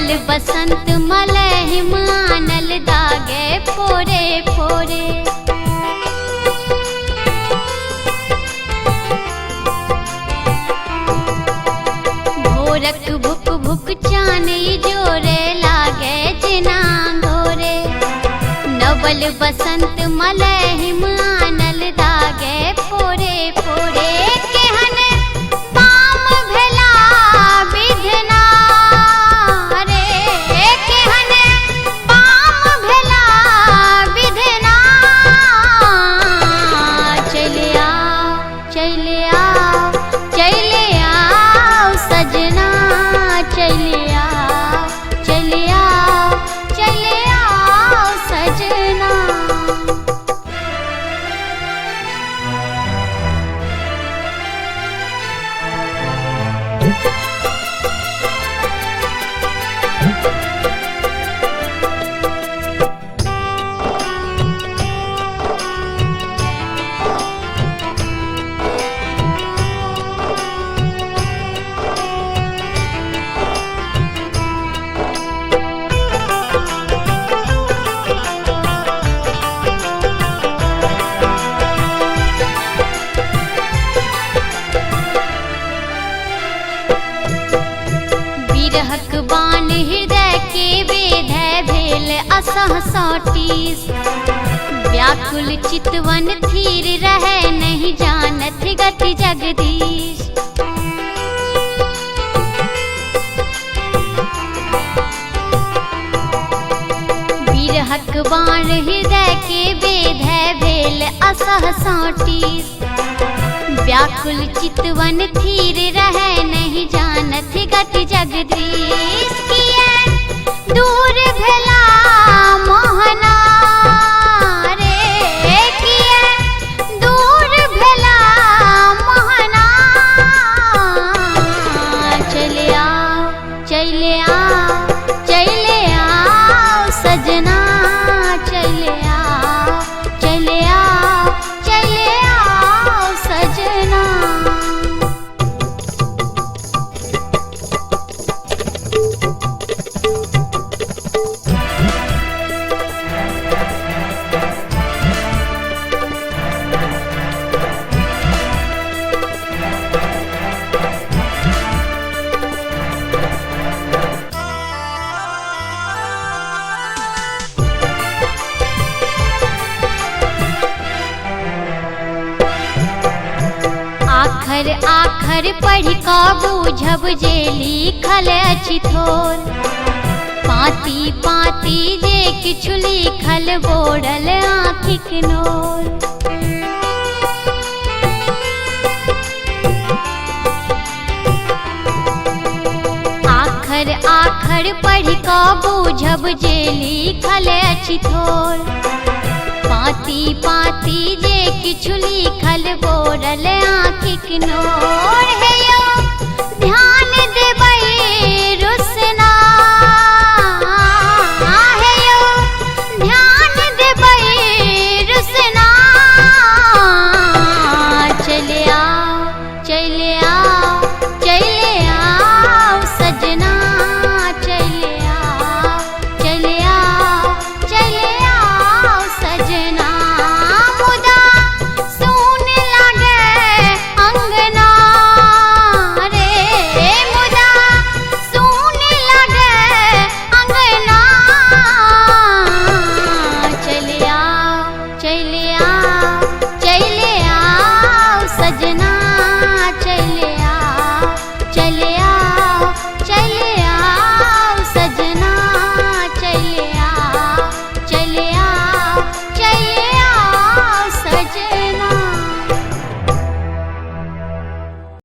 नवल बसंत मलहिम आनल दागे फोरे फोरे। भोरक भुक भुक चानी जोरे लागे जिना घोरे। नवल बसंत मलहिम आनल दागे फोरे फोरे। केहन पाम भेला विधना रे, केहन पाम भेला विधना। चले आओ चले आओ चले आओ सजना, चले आओ चले आओ चले आओ सजना। बिरहक बाण हृदय के वेद भेल असह सौटीस। व्याकुल चितवन थीर रहे नहीं जानत गति जगदीश। बिरहक बाण हृदय के वेद भेल असह सौटीस। व्याकुल चितवन थीर रहे नहीं जानत गति जगदीश। किए दूर भेला मोहना रे, किए दूर भेला मोहना। चले आओ चले आओ चले आओ सजना, चले आओ चले आओ चले आओ सजना। आखर आखर पढ़ का बूझब जे लिखल अछि थोर। पाती पाती जे किछु लिखल बोड़ल आँखिक नोर। आखर आखर पढ़ का बूझब जे लिखल अछि थोर। पाती पाती जे किछु लिखल बोरल आँखिक नोर।